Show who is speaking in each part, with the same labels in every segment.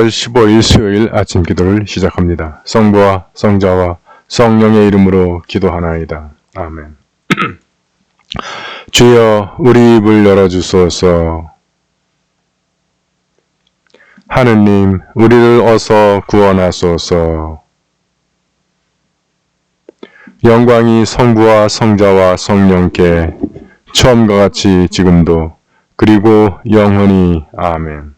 Speaker 1: 10월 15일 수요일 아침 기도를 시작합니다. 성부와 성자와 성령의 이름으로 기도하나이다. 아멘. 주여 우리 입을 열어주소서. 하느님 우리를 어서 구원하소서. 영광이 성부와 성자와 성령께 처음과 같이 지금도 그리고 영원히 아멘.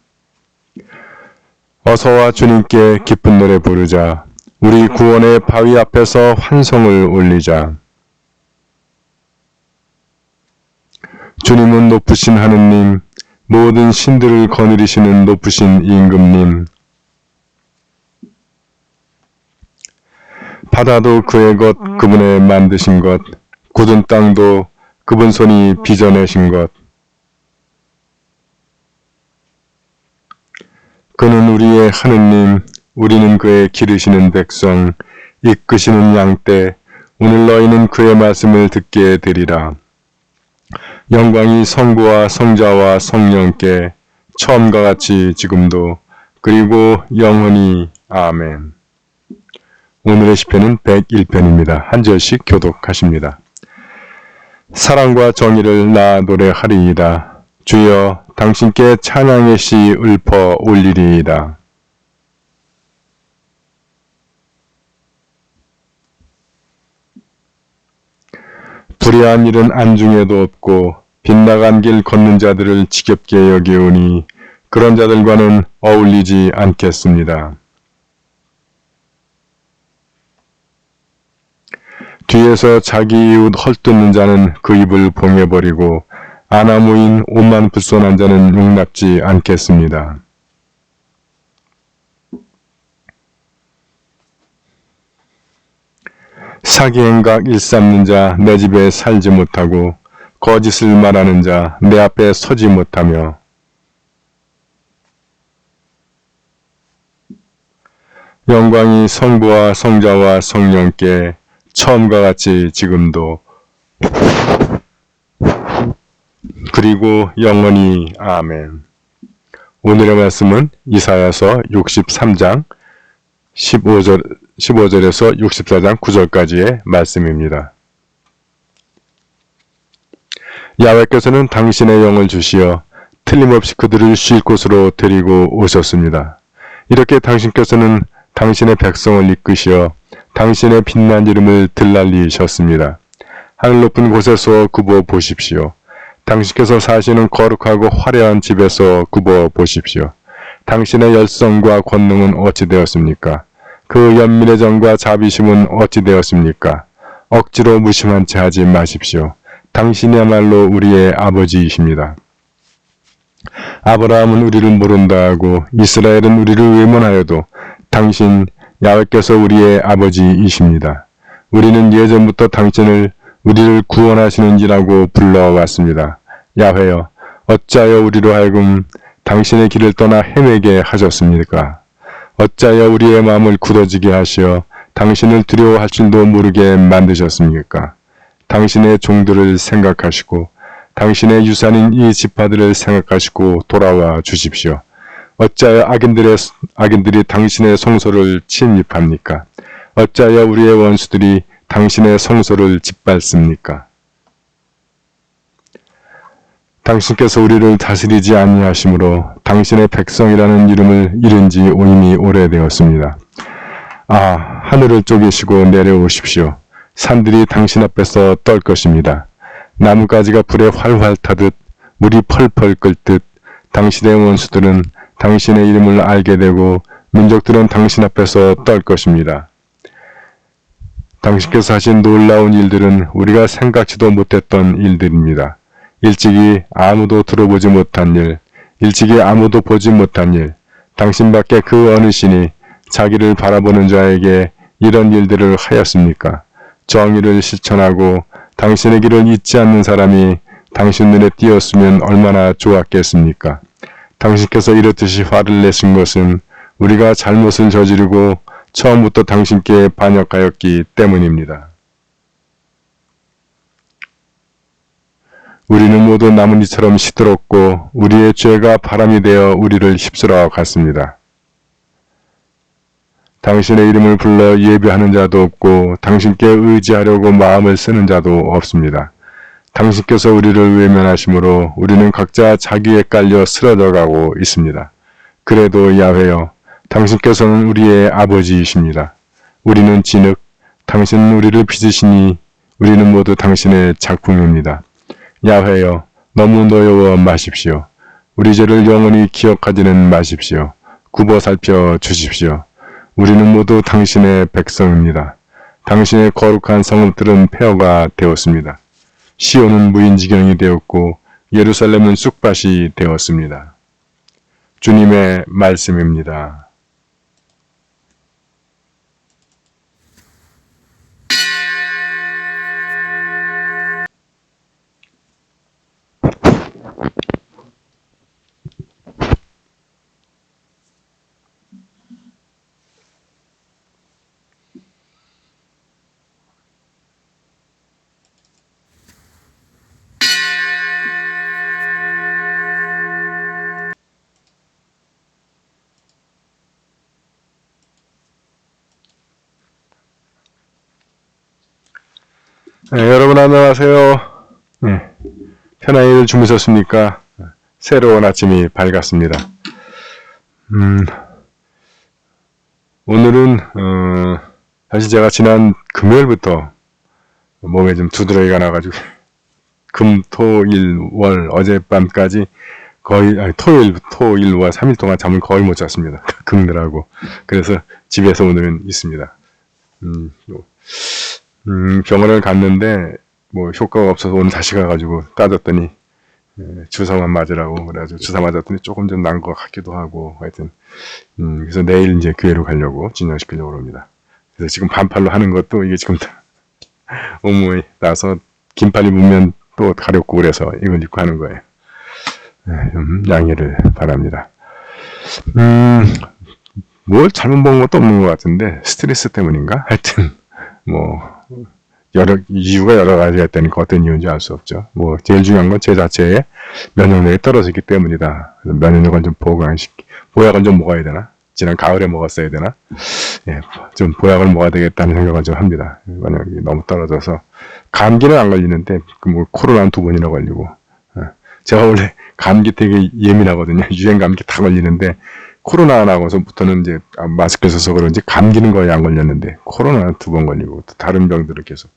Speaker 1: 어서와 주님께 기쁜 노래 부르자. 우리 구원의 바위 앞에서 환성을 올리자. 주님은 높으신 하느님, 모든 신들을 거느리시는 높으신 임금님. 바다도 그의 것, 그분의 만드신 것, 굳은 땅도 그분 손이 빚어내신 것. 그는 우리의 하느님, 우리는 그의 기르시는 백성, 이끄시는 양떼. 오늘 너희는 그의 말씀을 듣게 되리라. 영광이 성부와 성자와 성령께 처음과 같이 지금도 그리고 영원히 아멘. 오늘의 시편은 101편입니다. 한 절씩 교독하십니다. 사랑과 정의를 나 노래하리이다. 주여 당신께 찬양의 시 읊어 올리리이다. 불의한 일은 안중에도 없고 빗나간 길 걷는 자들을 지겹게 여기오니 그런 자들과는 어울리지 않겠습니다. 뒤에서 자기 이웃 헐뜯는 자는 그 입을 봉해버리고 아나무인 옷만 불손한 자는 용납지 않겠습니다. 사기행각 일삼는 자 내 집에 살지 못하고 거짓을 말하는 자 내 앞에 서지 못하며 영광이 성부와 성자와 성령께 처음과 같이 지금도 그리고 영원히 아멘. 오늘의 말씀은 이사야서 63장 15절에서 64장 9절까지의 말씀입니다. 야훼께서는 당신의 영을 주시어 틀림없이 그들을 쉴 곳으로 데리고 오셨습니다. 이렇게 당신께서는 당신의 백성을 이끄시어 당신의 빛난 이름을 들날리셨습니다. 하늘 높은 곳에서 굽어 보십시오. 당신께서 사시는 거룩하고 화려한 집에서 굽어 보십시오. 당신의 열성과 권능은 어찌 되었습니까? 그 연민의 정과 자비심은 어찌 되었습니까? 억지로 무심한 채 하지 마십시오. 당신이야말로 우리의 아버지이십니다. 아브라함은 우리를 모른다 하고 이스라엘은 우리를 외면하여도 당신 야훼께서 우리의 아버지이십니다. 우리는 예전부터 당신을 우리를 구원하시는지라고 불러왔습니다. 야훼여, 어찌하여 우리로 하여금 당신의 길을 떠나 헤매게 하셨습니까? 어찌하여 우리의 마음을 굳어지게 하시어 당신을 두려워할 줄도 모르게 만드셨습니까? 당신의 종들을 생각하시고 당신의 유산인 이 지파들을 생각하시고 돌아와 주십시오. 어찌하여 악인들이 당신의 성소를 침입합니까? 어찌하여 우리의 원수들이 당신의 성소를 짓밟습니까? 당신께서 우리를 다스리지 아니하심으로 당신의 백성이라는 이름을 잃은 지 이미 오래되었습니다. 하늘을 쪼개시고 내려오십시오. 산들이 당신 앞에서 떨 것입니다. 나뭇가지가 불에 활활 타듯 물이 펄펄 끓듯 당신의 원수들은 당신의 이름을 알게 되고 민족들은 당신 앞에서 떨 것입니다. 당신께서 하신 놀라운 일들은 우리가 생각지도 못했던 일들입니다. 일찍이 아무도 들어보지 못한 일, 일찍이 아무도 보지 못한 일, 당신밖에 그 어느 신이 자기를 바라보는 자에게 이런 일들을 하였습니까? 정의를 실천하고 당신의 길을 잊지 않는 사람이 당신 눈에 띄었으면 얼마나 좋았겠습니까? 당신께서 이렇듯이 화를 내신 것은 우리가 잘못을 저지르고 처음부터 당신께 반역하였기 때문입니다. 우리는 모두 나뭇잎처럼 시들었고 우리의 죄가 바람이 되어 우리를 휩쓸어 갔습니다. 당신의 이름을 불러 예배하는 자도 없고 당신께 의지하려고 마음을 쓰는 자도 없습니다. 당신께서 우리를 외면하심으로 우리는 각자 자기에 깔려 쓰러져 가고 있습니다. 그래도 야훼여, 당신께서는 우리의 아버지이십니다. 우리는 진흙, 당신은 우리를 빚으시니 우리는 모두 당신의 작품입니다. 야훼여, 너무 노여워 마십시오. 우리 죄를 영원히 기억하지는 마십시오. 굽어 살펴 주십시오. 우리는 모두 당신의 백성입니다. 당신의 거룩한 성읍들은 폐허가 되었습니다. 시온은 무인지경이 되었고 예루살렘은 쑥밭이 되었습니다. 주님의 말씀입니다. 네, 여러분 안녕하세요. 네, 편안히 주무셨습니까? 새로운 아침이 밝았습니다. 오늘은 사실 제가 지난 금요일부터 몸에 좀 두드러기가 나가지고 금, 토, 일, 월 어젯밤까지 거의 토일, 월 3일 동안 잠을 거의 못 잤습니다. 긁느라고. 그래서 집에서 오늘은 있습니다. 병원을 갔는데 뭐 효과가 없어서 오늘 다시 가가지고 따졌더니 주사만 맞으라고 그래가지고 주사 맞았더니 조금 좀 난 것 같기도 하고 하여튼 그래서 내일 이제 교회로 가려고 진정시키려고 합니다. 그래서 지금 반팔로 하는 것도 이게 지금 온몸에 나서 긴팔 입으면 또 가렵고 그래서 이걸 입고 하는 거예요. 좀 양해를 바랍니다. 뭘 잘못 본 것도 없는 것 같은데 스트레스 때문인가? 하여튼 뭐 이유가 여러 가지가 있다니까 어떤 이유인지 알 수 없죠. 뭐 제일 중요한 건 제 자체의 면역력이 떨어지기 때문이다. 그래서 면역력을 좀 보약을 좀 먹어야 되나? 지난 가을에 먹었어야 되나? 예, 좀 보약을 먹어야 되겠다는 생각을 좀 합니다. 면역력이 너무 떨어져서 감기는 안 걸리는데 뭐 코로나는 2번이나 걸리고 제가 원래 감기 되게 예민하거든요. 유행 감기 다 걸리는데 코로나 나고서부터는 이제 마스크 써서 그런지 감기는 거의 안 걸렸는데 코로나는 2번 걸리고 또 다른 병들은 계속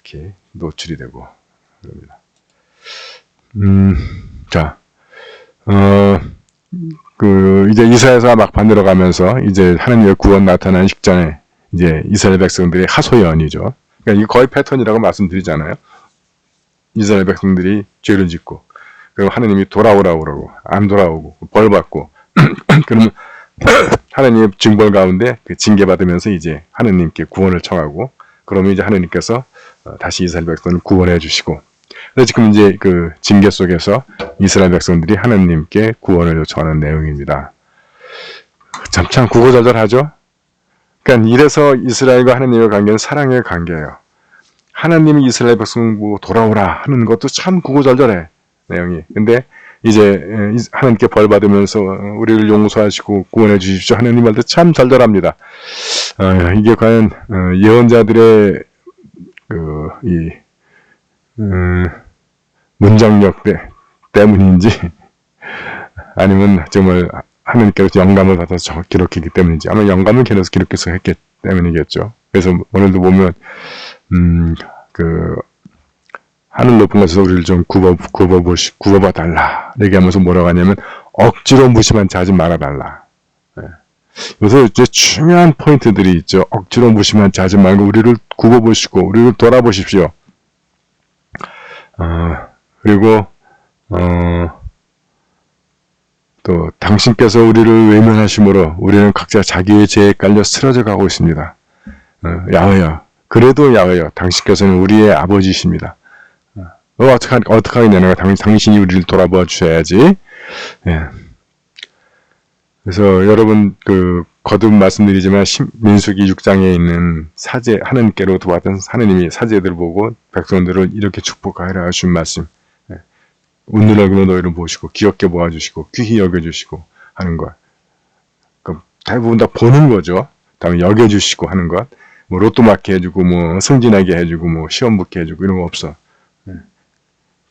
Speaker 1: 이렇게 노출이 되고 그럽니다. 자, 이제 이사야서 막판 들어가면서 이제 하나님의 구원 나타나는 직전에 이제 이스라엘 백성들의 하소연이죠. 그러니까 이게 거의 패턴이라고 말씀드리잖아요. 이스라엘 백성들이 죄를 짓고 그리고 하나님이 돌아오라고 그러고 안 돌아오고 벌 받고 그러면 하나님의 징벌 가운데 그 징계 받으면서 이제 하나님께 구원을 청하고 그러면 이제 하나님께서 다시 이스라엘 백성을 구원해 주시고 그래서 지금 이제 그 징계 속에서 이스라엘 백성들이 하나님께 구원을 요청하는 내용입니다. 참 구구절절하죠? 그러니까 이래서 이스라엘과 하나님의 관계는 사랑의 관계예요. 하나님이 이스라엘 백성 보고 돌아오라 하는 것도 참 구구절절해 내용이. 근데 이제 하나님께 벌 받으면서 우리를 용서하시고 구원해 주십시오 하나님 말 때 참 절절합니다. 이게 과연 예언자들의 이 문장력 때문인지 아니면 정말 하나님께서 영감을 받아서 기록했기 때문인지 아마 영감을 받아서 기록해서 했기 때문이겠죠. 그래서 오늘도 보면 하늘 높은 곳에서 우리를 좀 굽어봐 달라. 얘기하면서 뭐라고 하냐면, 억지로 무시만 자지 말아 달라. 여기서 이제 중요한 포인트들이 있죠. 억지로 무시만 자지 말고 우리를 굽어보시고, 우리를 돌아보십시오. 그리고, 또, 당신께서 우리를 외면하심으로 우리는 각자 자기의 죄에 깔려 쓰러져 가고 있습니다. 야훼야. 그래도 야훼야. 당신께서는 우리의 아버지이십니다. 어떻게 하겠냐. 당신이 우리를 돌아봐 주셔야지. 예. 그래서 여러분, 거듭 말씀드리지만, 민수기 6장에 있는 하나님께로 도왔던 하나님이 사제들을 보고 백성들을 이렇게 축복하라 하신 말씀. 예. 웃는 얼굴로 너희를 보시고, 귀엽게 보아주시고, 귀히 여겨주시고 하는 거. 대부분 다 보는 거죠. 다음에 여겨주시고 하는 것, 뭐 로또 맞게 해주고 뭐 승진하게 해주고 뭐 시험 붙게 해주고 이런 거 없어.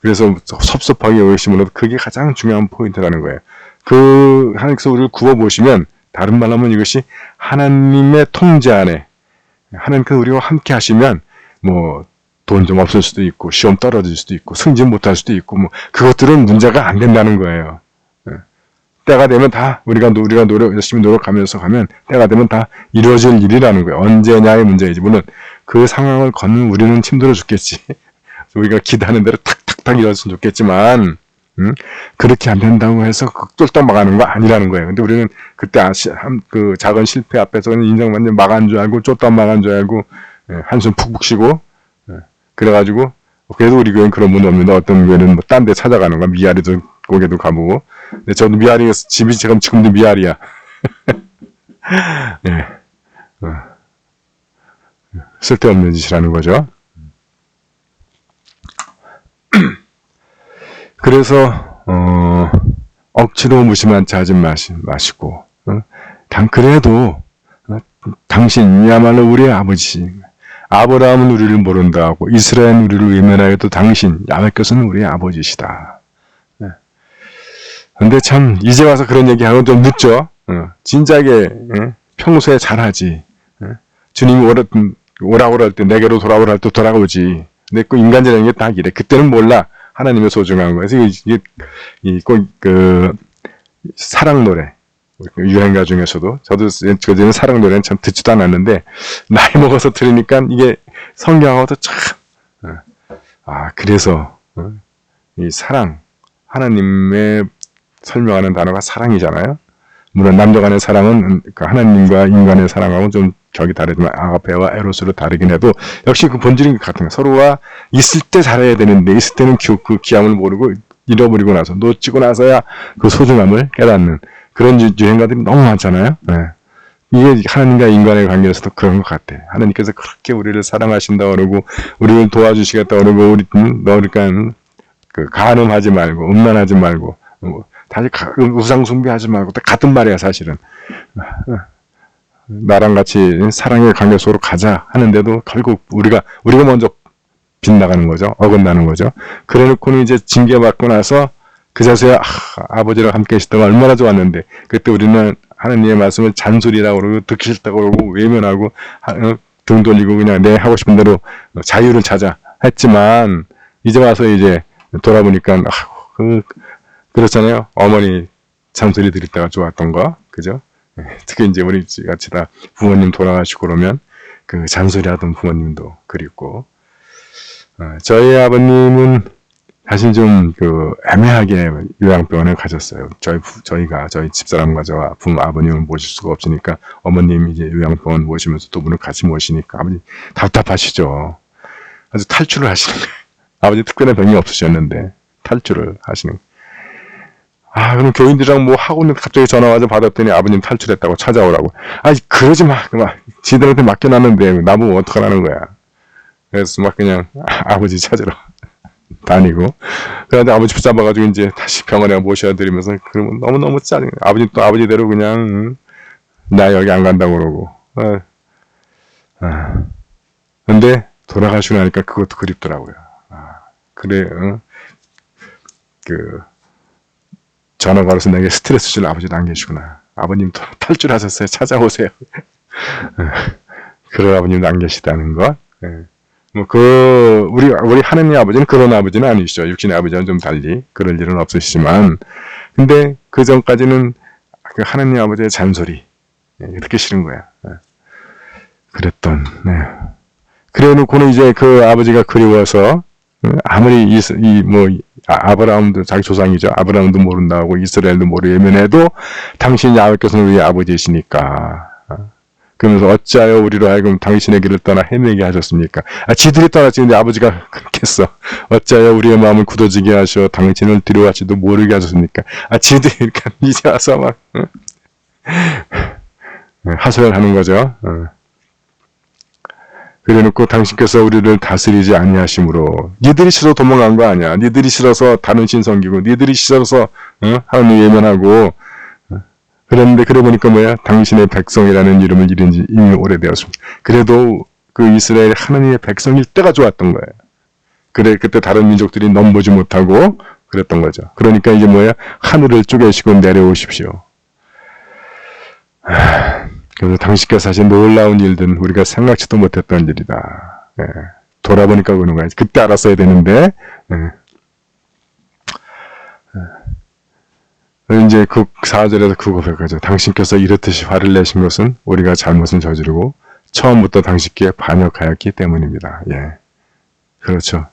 Speaker 1: 그래서 섭섭하게 여기시면 그게 가장 중요한 포인트라는 거예요. 그 하나님께서 우리를 구워 보시면 다른 말로 하면 이것이 하나님의 통제 안에 하나님께서 우리와 함께 하시면 뭐 돈 좀 없을 수도 있고 시험 떨어질 수도 있고 승진 못할 수도 있고 뭐 그것들은 문제가 안 된다는 거예요. 때가 되면 다 우리가 열심히 노력하면서 가면 때가 되면 다 이루어질 일이라는 거예요. 언제냐의 문제이지. 물론 그 상황을 걷는 우리는 힘들어 죽겠지. 우리가 기대하는 대로 탁탁탁 이루어졌으면 좋겠지만 그렇게 안 된다고 해서 쫄딱 막아는 거 아니라는 거예요. 근데 우리는 그때 그 작은 실패 앞에서는 인생 완전 막한 줄 알고 쫄딱 막한 줄 알고 한숨 푹푹 쉬고 그래가지고 그래도 우리 교회는 그런 분 없는데 어떤 교회는 뭐 딴 데 찾아가는 거야. 미아리도 고개도 가보고. 근데 저도 미아리가 집이 지금도 미아리야. 네. 쓸데없는 짓이라는 거죠. 그래서 억지로 무심한 체 하지 마시고 그래도 당신이야말로 우리의 아버지. 아브라함은 우리를 모른다 하고 이스라엘은 우리를 외면하여도 당신 야훼께서는 우리의 아버지시다. 근데 참 이제 와서 그런 얘기하면 좀 늦죠. 진작에 평소에 잘하지. 주님이 오라고 할 때 내게로 돌아오라 할 때 돌아오지. 근데 그 인간적인 게 딱 이래. 그때는 몰라. 하나님의 소중한 거. 그래서 이게 꼭 그 사랑 노래. 유행가 중에서도 저도 그전에 사랑 노래는 참 듣지도 않았는데 나이 먹어서 들으니까 이게 성경하고도 참 그래서 이 사랑 하나님의 설명하는 단어가 사랑이잖아요. 물론 남녀 간의 사랑은 하나님과 인간의 사랑하고는 좀 격이 다르지만 아가페와 에로스로 다르긴 해도 역시 그 본질은 같은 거예요. 서로가 있을 때 잘해야 되는데 있을 때는 그 귀함을 모르고 잃어버리고 나서 놓치고 나서야 그 소중함을 깨닫는 그런 유행가들이 너무 많잖아요. 네. 이게 하나님과 인간의 관계에서도 그런 것 같아. 하나님께서 그렇게 우리를 사랑하신다 그러고 우리를 도와주시겠다 그러고 그러니까 그 간음하지 말고 음란하지 말고 다시 우상 숭배하지 말고 같은 말이야 사실은. 나랑 같이 사랑의 관계 속으로 가자 하는데도 결국 우리가 먼저 빗나가는 거죠. 어긋나는 거죠. 그래놓고는 이제 징계받고 나서 그 자세에 아버지랑 함께 계시다가 얼마나 좋았는데 그때 우리는 하나님의 말씀을 잔소리라고 그러고 듣기 싫다고 그러고 외면하고 등 돌리고 그냥 내 하고 싶은 대로 자유를 찾아 했지만 이제 와서 이제 돌아보니까 그렇잖아요. 어머니 잔소리 드릴 때가 좋았던 거 그죠? 특히 이제 우리 같이 다 부모님 돌아가시고 그러면 그 잔소리하던 부모님도 그립고 저희 아버님은 사실 좀 애매하게 요양병원을 가셨어요. 저희 집사람과 저와 아버님을 모실 수가 없으니까 어머님이 이제 요양병원 모시면서 두 분을 같이 모시니까 아버님 답답하시죠. 아주 탈출을 하시는 거예요. 아버지 특별한 병이 없으셨는데 탈출을 하시는 거예요. 그럼 교인들이랑 뭐 하고 있는데 갑자기 전화 와서 받았더니 아버님 탈출했다고 찾아오라고. 그러지 마. 지들한테 맡겨놨는데 나보고 어떡하라는 거야. 그래서 막 그냥 아버지 찾으러 다니고. 그런데 아버지 붙잡아가지고 이제 다시 병원에 모셔드리면서 그러면 너무너무 짜증나. 아버지 또 아버지대로 그냥 나 여기 안 간다고 그러고. 근데 돌아가시고 나니까 그것도 그립더라고요. 그래, 전화 걸어서 내게 스트레스 줄 아버지도 안 계시구나. 아버님 탈출하셨어요. 찾아오세요. 그런 아버님도 안 계시다는 것. 우리 하느님 아버지는 그런 아버지는 아니시죠. 육신의 아버지와는 좀 달리 그럴 일은 없으시지만, 근데 그 전까지는 그 하느님 아버지의 잔소리 듣기 싫은 거야. 그랬던. 그래 놓고는 이제 그 아버지가 그리워서 아무리 아브라함도 자기 조상이죠. 아브라함도 모른다고 이스라엘도 모르면 해도 당신 야훼께서는 우리 아버지이시니까. 그러면서 어찌하여 우리로 하여금 당신의 길을 떠나 헤매게 하셨습니까? 지들이 떠났지 근데 아버지가 그렇게 했어. 어찌하여 우리의 마음을 굳어지게 하셔 당신을 두려워하지도 모르게 하셨습니까? 지들이 이렇게 이제 와서 막 하소연하는 거죠. 그래놓고 당신께서 우리를 다스리지 아니하심으로 니들이 싫어 도망간 거 아니야. 니들이 싫어서 다른 신 섬기고 니들이 싫어서 하나님 외면하고 그런데 그러고 보니까 뭐야? 당신의 백성이라는 이름을 잃은 지 이미 오래되었습니다. 그래도 그 이스라엘 하나님의 백성일 때가 좋았던 거예요. 그래, 그때 다른 민족들이 넘보지 못하고 그랬던 거죠. 그러니까 이제 뭐야? 하늘을 쪼개시고 내려오십시오. 그래서 당신께서 하신 놀라운 일들은 우리가 생각지도 못했던 일이다. 예. 돌아보니까 그런 거야. 그때 알았어야 되는데, 이제 그 4절에서 그 고백하죠. 당신께서 이렇듯이 화를 내신 것은 우리가 잘못을 저지르고 처음부터 당신께 반역하였기 때문입니다. 예. 그렇죠.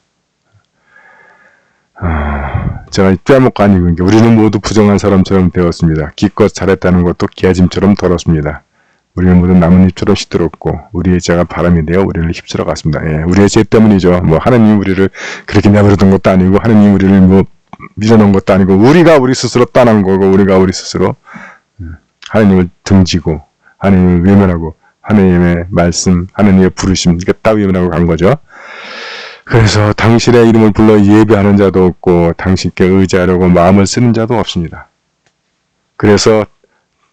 Speaker 1: 제가 빼먹고 안 읽은 게 우리는 모두 부정한 사람처럼 되었습니다. 기껏 잘했다는 것도 개짐처럼 더럽습니다. 우리는 모두 나뭇잎처럼 시들었고 우리의 죄가 바람이 되어 우리를 휩쓸어 갔습니다. 예, 우리의 죄 때문이죠. 뭐 하나님이 우리를 그렇게 내버려둔 것도 아니고 하나님이 우리를 뭐 밀어넣은 것도 아니고 우리가 우리 스스로 떠난 거고 우리가 우리 스스로 하나님을 등지고 하나님을 외면하고 하나님의 말씀, 하나님의 부르심 딱 외면하고 간 거죠. 그래서 당신의 이름을 불러 예배하는 자도 없고 당신께 의지하려고 마음을 쓰는 자도 없습니다. 그래서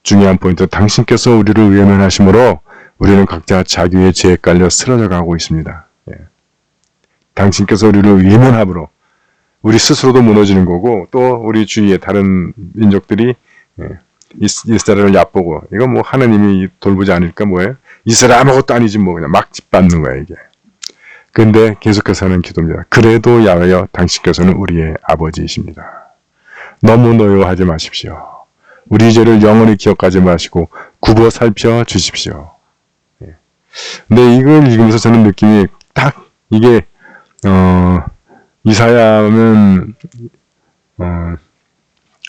Speaker 1: 중요한 포인트, 당신께서 우리를 외면하심으로 우리는 각자 자기의 죄에 깔려 쓰러져 가고 있습니다. 예. 당신께서 우리를 외면함으로 우리 스스로도 무너지는 거고 또 우리 주위의 다른 민족들이 이스라엘을 얕보고 이거 뭐 하나님이 돌보지 않을까 뭐예요? 이스라엘 아무것도 아니지 뭐 그냥 막 짓밟는 거야 이게. 근데 계속해서 하는 기도입니다. 그래도 야훼여 당신께서는 우리의 아버지이십니다. 너무 노여워하지 마십시오. 우리 죄를 영원히 기억하지 마시고 굽어 살펴 주십시오. 근데 이걸 읽으면서 저는 느낌이 딱 이게 이사야면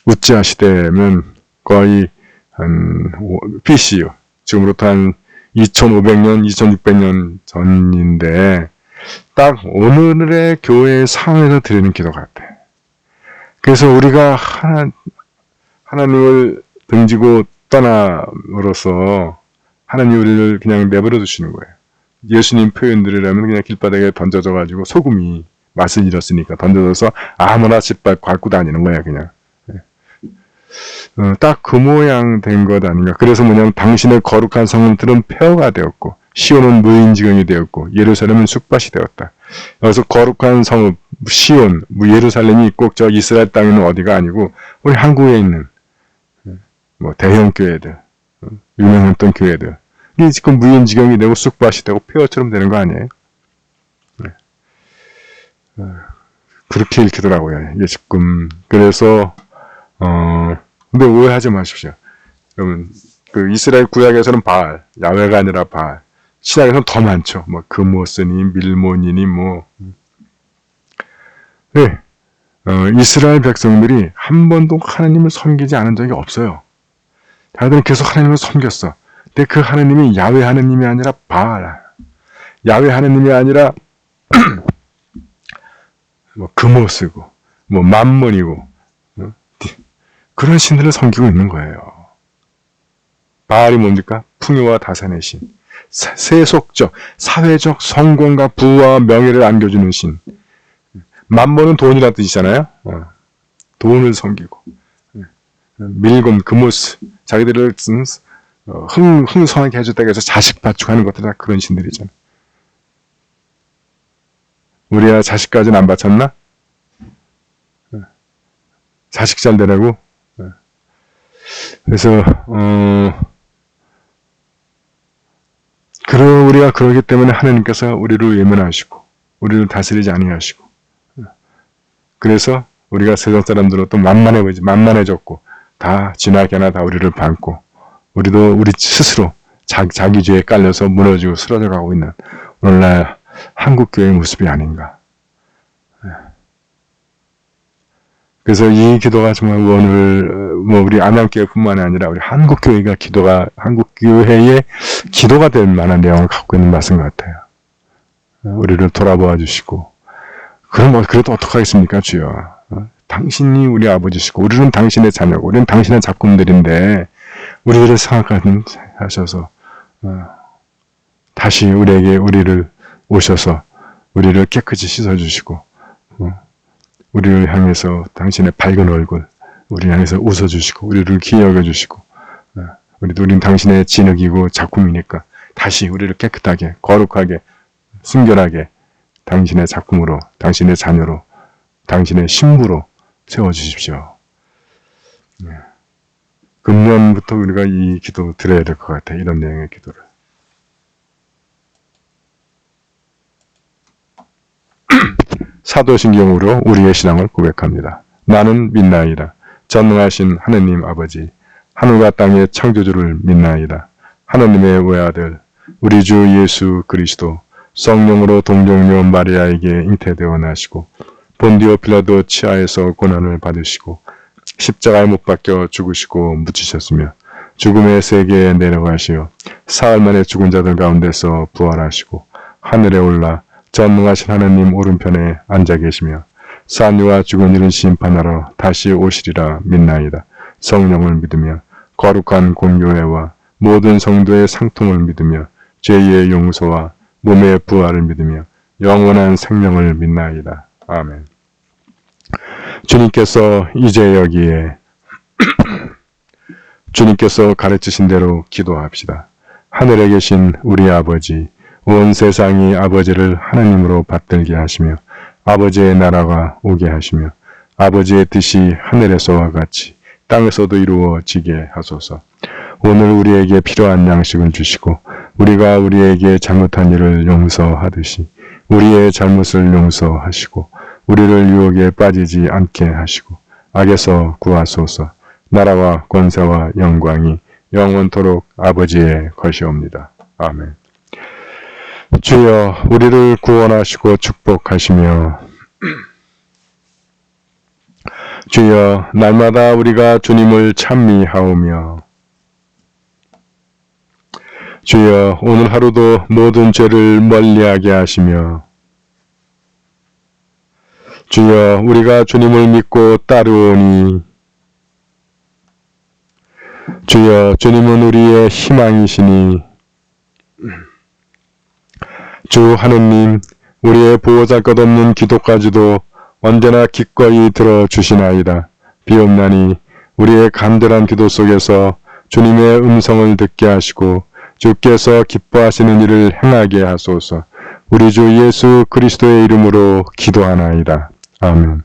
Speaker 1: 우찌아 시대면 거의 한 BC요. 지금부터 한 2500년, 2600년 전인데 딱 오늘의 교회의 상황에서 드리는 기도 같아. 그래서 우리가 하나님을 등지고 떠남으로써 하나님 우리를 그냥 내버려 두시는 거예요. 예수님 표현들이라면 그냥 길바닥에 던져져 가지고 소금이 맛을 잃었으니까 던져져서 아무나 짓밟고 밟고 다니는 거야 그냥. 딱 그 모양 된 것 아닌가. 그래서 뭐냐면 당신의 거룩한 성들은 폐허가 되었고 시온은 무인지경이 되었고 예루살렘은 쑥밭이 되었다. 여기서 거룩한 성읍 시온, 예루살렘이 꼭 저 이스라엘 땅에 있는 어디가 아니고 우리 한국에 있는 뭐 대형 교회들, 유명했던 교회들 이 지금 무인지경이 되고 쑥밭이 되고 폐허처럼 되는 거 아니에요? 네. 그렇게 읽히더라고요. 이게 지금 그래서 근데 오해하지 마십시오. 여러분 그 이스라엘 구약에서는 바알, 야훼가 아니라 바알. 신약에서는 더 많죠. 뭐 그모스니 밀몬이니 뭐. 네. 이스라엘 백성들이 한 번도 하나님을 섬기지 않은 적이 없어요. 다들 계속 하나님을 섬겼어. 근데 그 하나님이 야훼 하나님이 아니라 바알. 야훼 하나님이 아니라 뭐 그모스고 뭐 맘몬이고 그런 신들을 섬기고 있는 거예요. 바알이 뭡니까? 풍요와 다산의 신. 세속적, 사회적 성공과 부와 명예를 안겨주는 신. 맘몬은 돈이라는 뜻이잖아요. 돈을 섬기고. 밀곤, 그모스, 자기들을 흥성하게 해줬다고 해서 자식 바축하는 것들 다 그런 신들이잖아요. 우리야 자식까지는 안 바쳤나? 자식 잘 되라고? 그래서 우리가 그러기 때문에 하나님께서 우리를 외면하시고 우리를 다스리지 아니하시고 그래서 우리가 세상 사람들로 만만해졌고 다 지나게나 다 우리를 밟고 우리도 우리 스스로 자기 죄에 깔려서 무너지고 쓰러져가고 있는 오늘날 한국교회의 모습이 아닌가. 그래서 이 기도가 정말 오늘 우리 안양교회뿐만 아니라 우리 한국교회의 기도가 될 만한 내용을 갖고 있는 말씀 같아요. 우리를 돌아보아 주시고 그럼 그래도 어떡하겠습니까 주여. 당신이 우리 아버지시고 우리는 당신의 자녀고 우리는 당신의 작품들인데 우리들을 생각하셔서 다시 우리를 오셔서 우리를 깨끗이 씻어주시고 우리를 향해서 당신의 밝은 얼굴 우리를 향해서 웃어주시고 우리를 기억해 주시고 우린 당신의 진흙이고 작품이니까 다시 우리를 깨끗하게, 거룩하게, 순결하게 당신의 작품으로, 당신의 자녀로, 당신의 신부로 세워주십시오. 금년부터 우리가 이 기도 드려야 될 것 같아. 이런 내용의 기도를. 사도신경으로 우리의 신앙을 고백합니다. 나는 믿나이다. 전능하신 하느님 아버지, 하늘과 땅의 창조주를 믿나이다. 하느님의 외아들, 우리 주 예수 그리스도, 성령으로 동정녀 마리아에게 잉태되어 나시고 본디오 빌라도 치하에서 고난을 받으시고 십자가에 못 박혀 죽으시고 묻히셨으며 죽음의 세계에 내려가시어 사흘 만에 죽은 자들 가운데서 부활하시고 하늘에 올라 전능하신 하느님 오른편에 앉아 계시며 산유와 죽은 이를 심판하러 다시 오시리라 믿나이다. 성령을 믿으며 거룩한 공교회와 모든 성도의 상통을 믿으며 죄의 용서와 몸의 부활을 믿으며 영원한 생명을 믿나이다. 아멘. 주님께서 이제 여기에 주님께서 가르치신 대로 기도합시다. 하늘에 계신 우리 아버지, 온 세상이 아버지를 하나님으로 받들게 하시며 아버지의 나라가 오게 하시며 아버지의 뜻이 하늘에서와 같이 땅에서도 이루어지게 하소서. 오늘 우리에게 필요한 양식을 주시고 우리가 우리에게 잘못한 일을 용서하듯이 우리의 잘못을 용서하시고 우리를 유혹에 빠지지 않게 하시고 악에서 구하소서. 나라와 권세와 영광이 영원토록 아버지의 것이옵니다. 아멘. 주여 우리를 구원하시고 축복하시며 주여 날마다 우리가 주님을 찬미하오며 주여 오늘 하루도 모든 죄를 멀리하게 하시며 주여 우리가 주님을 믿고 따르오니 주여 주님은 우리의 희망이시니 주 하느님 우리의 보호잘것없는 기도까지도 언제나 기꺼이 들어주시나이다. 비옵나니 우리의 간절한 기도 속에서 주님의 음성을 듣게 하시고 주께서 기뻐하시는 일을 행하게 하소서. 우리 주 예수 그리스도의 이름으로 기도하나이다. 아멘.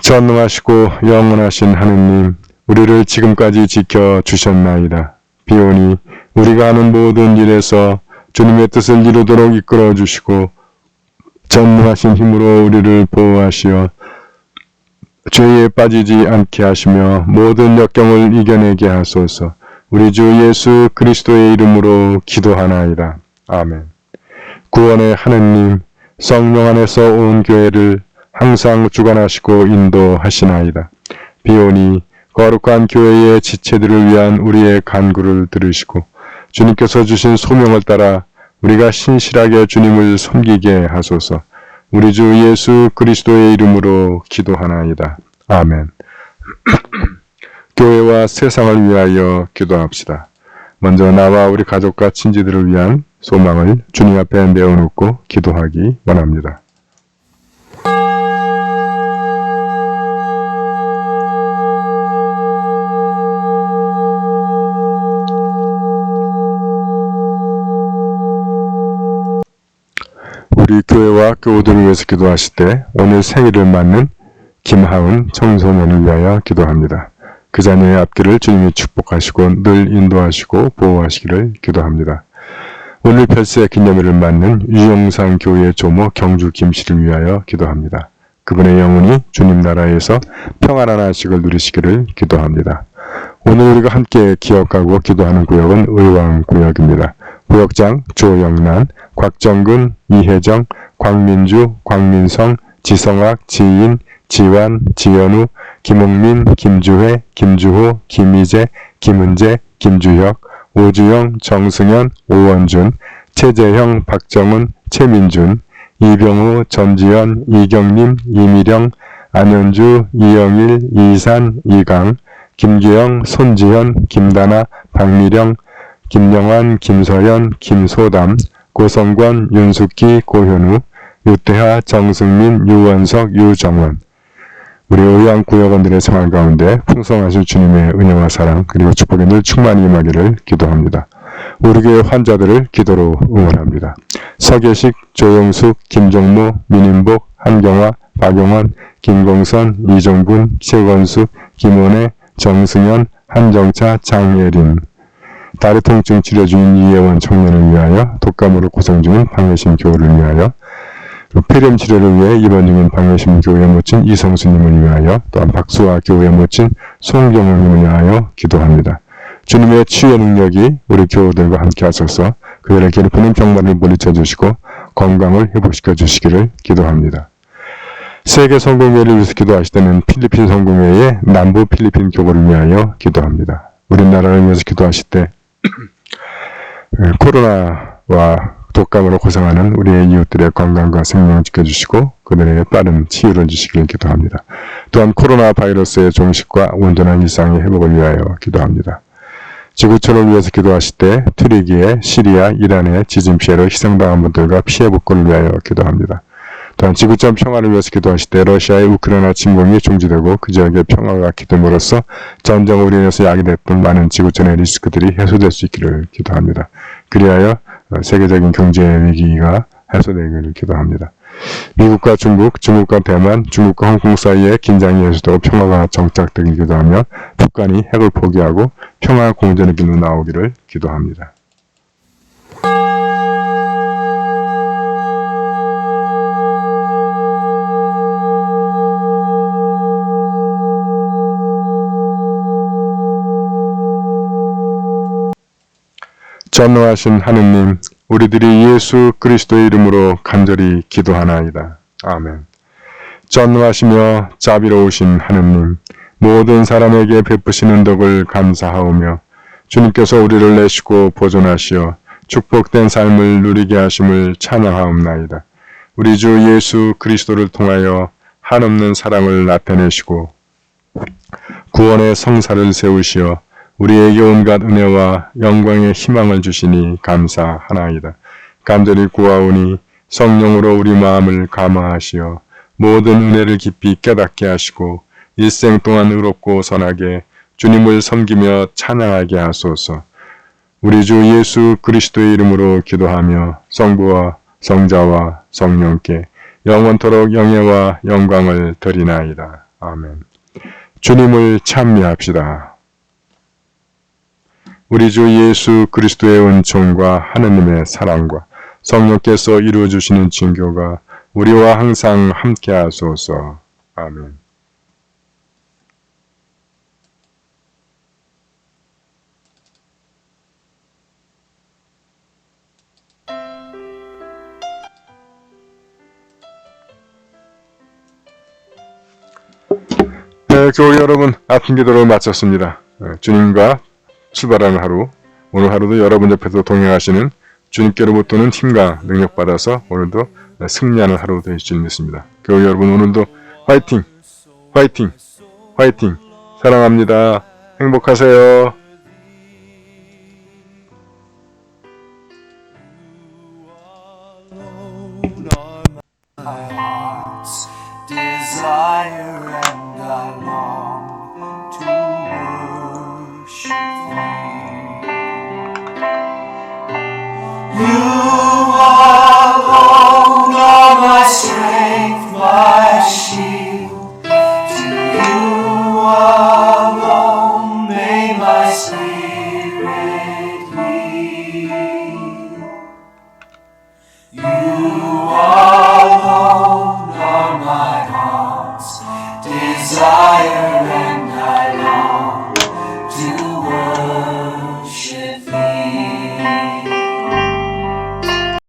Speaker 1: 전능하시고 영원하신 하느님, 우리를 지금까지 지켜주셨나이다. 비오니 우리가 하는 모든 일에서 주님의 뜻을 이루도록 이끌어 주시고 전능하신 힘으로 우리를 보호하시어 죄에 빠지지 않게 하시며 모든 역경을 이겨내게 하소서. 우리 주 예수 그리스도의 이름으로 기도하나이다. 아멘. 구원의 하느님, 성령 안에서 온 교회를 항상 주관하시고 인도하시나이다. 비오니 거룩한 교회의 지체들을 위한 우리의 간구를 들으시고 주님께서 주신 소명을 따라 우리가 신실하게 주님을 섬기게 하소서. 우리 주 예수 그리스도의 이름으로 기도하나이다. 아멘. 교회와 세상을 위하여 기도합시다. 먼저 나와 우리 가족과 친지들을 위한 소망을 주님 앞에 내어놓고 기도하기 원합니다. 우리 교회와 교우들을 위해서 기도하실 때 오늘 생일을 맞는 김하은 청소년을 위하여 기도합니다. 그 자녀의 앞길을 주님이 축복하시고 늘 인도하시고 보호하시기를 기도합니다. 오늘 별세 기념일을 맞는 유영상 교회의 조모 경주 김씨를 위하여 기도합니다. 그분의 영혼이 주님 나라에서 평안한 안식을 누리시기를 기도합니다. 오늘 우리가 함께 기억하고 기도하는 구역은 의왕구역입니다. 구역장 조영란, 곽정근, 이혜정, 광민주, 광민성, 지성학, 지인, 지완, 지연우, 김홍민, 김주회, 김주호, 김희재, 김은재, 김주혁, 오주영, 정승현, 오원준, 최재형, 박정훈, 최민준, 이병우, 전지현, 이경림, 이미령, 안현주, 이영일, 이산, 이강, 김규영, 손지현, 김다나, 박미령, 김영환, 김서연, 김소담, 고성권, 윤숙기, 고현우, 유태하, 정승민, 유원석, 유정원. 우리 의왕구역원들의 생활 가운데 풍성하신 주님의 은혜와 사랑 그리고 축복이 늘 충만히 임하기를 기도합니다. 우리 교회 환자들을 기도로 응원합니다. 서계식, 조영숙, 김정무, 민인복, 한경화, 박용원, 김공선, 이종분, 최건숙, 김원혜, 정승현, 한정차, 장예린. 다리 통증 치료 중인 이혜원 청년을 위하여, 독감으로 고생 중인 방해심 교우를 위하여, 폐렴 치료를 위해 입원 중인 방해심 교우의 모친 이성수님을 위하여, 또한 박수아 교우의 모친 송경영님을 위하여 기도합니다. 주님의 치유의 능력이 우리 교우들과 함께 하소서. 그들을 괴롭히는 병만을 물리쳐 주시고 건강을 회복시켜 주시기를 기도합니다. 세계 성공회를 위해서 기도하실 때는 필리핀 성공회의 남부 필리핀 교구를 위하여 기도합니다. 우리나라를 위해서 기도하실 때 코로나와 독감으로 고생하는 우리의 이웃들의 건강과 생명을 지켜주시고 그들에게 빠른 치유를 주시기를 기도합니다. 또한 코로나 바이러스의 종식과 온전한 일상의 회복을 위하여 기도합니다. 지구촌을 위해서 기도하실 때 튀르키예, 시리아, 이란의 지진 피해로 희생당한 분들과 피해 복구를 위하여 기도합니다. 또한 지구촌 평화를 위해서 기도하실 때 러시아의 우크라이나 침공이 중지되고 그 지역의 평화가 기쁨으로써 전쟁으로 인해서 야기됐던 많은 지구촌의 리스크들이 해소될 수 있기를 기도합니다. 그리하여 세계적인 경제 위기가 해소되기를 기도합니다. 미국과 중국, 중국과 대만, 중국과 홍콩 사이에 긴장이 해소되고 평화가 정착되길 기도하며 북한이 핵을 포기하고 평화 공존의 길로 나오기를 기도합니다. 전능하신 하느님, 우리들이 예수 그리스도의 이름으로 간절히 기도하나이다. 아멘. 전능하시며 자비로우신 하느님, 모든 사람에게 베푸시는 덕을 감사하오며 주님께서 우리를 내시고 보존하시어 축복된 삶을 누리게 하심을 찬양하옵나이다. 우리 주 예수 그리스도를 통하여 한없는 사랑을 나타내시고 구원의 성사를 세우시어 우리에게 온갖 은혜와 영광의 희망을 주시니 감사하나이다. 간절히 구하오니 성령으로 우리 마음을 감화하시어 모든 은혜를 깊이 깨닫게 하시고 일생 동안 의롭고 선하게 주님을 섬기며 찬양하게 하소서. 우리 주 예수 그리스도의 이름으로 기도하며 성부와 성자와 성령께 영원토록 영예와 영광을 드리나이다. 아멘. 주님을 찬미합시다. 우리 주 예수 그리스도의 은총과 하느님의 사랑과 성령께서 이루어주시는 증교가 우리와 항상 함께 하소서. 아멘. 네, 교우 여러분, 아픈 기도를 마쳤습니다. 주님과 출발하는 하루, 오늘 하루도 여러분 옆에서 동행하시는 주님께로부터는 힘과 능력 받아서 오늘도 승리하는 하루 되실 줄 믿습니다. 교우 여러분, 오늘도 화이팅! 화이팅! 화이팅! 사랑합니다. 행복하세요.
Speaker 2: Desire and I long to worship thee. You alone are my strength, my shield. To you alone may my spirit yield. You alone are my heart's desire and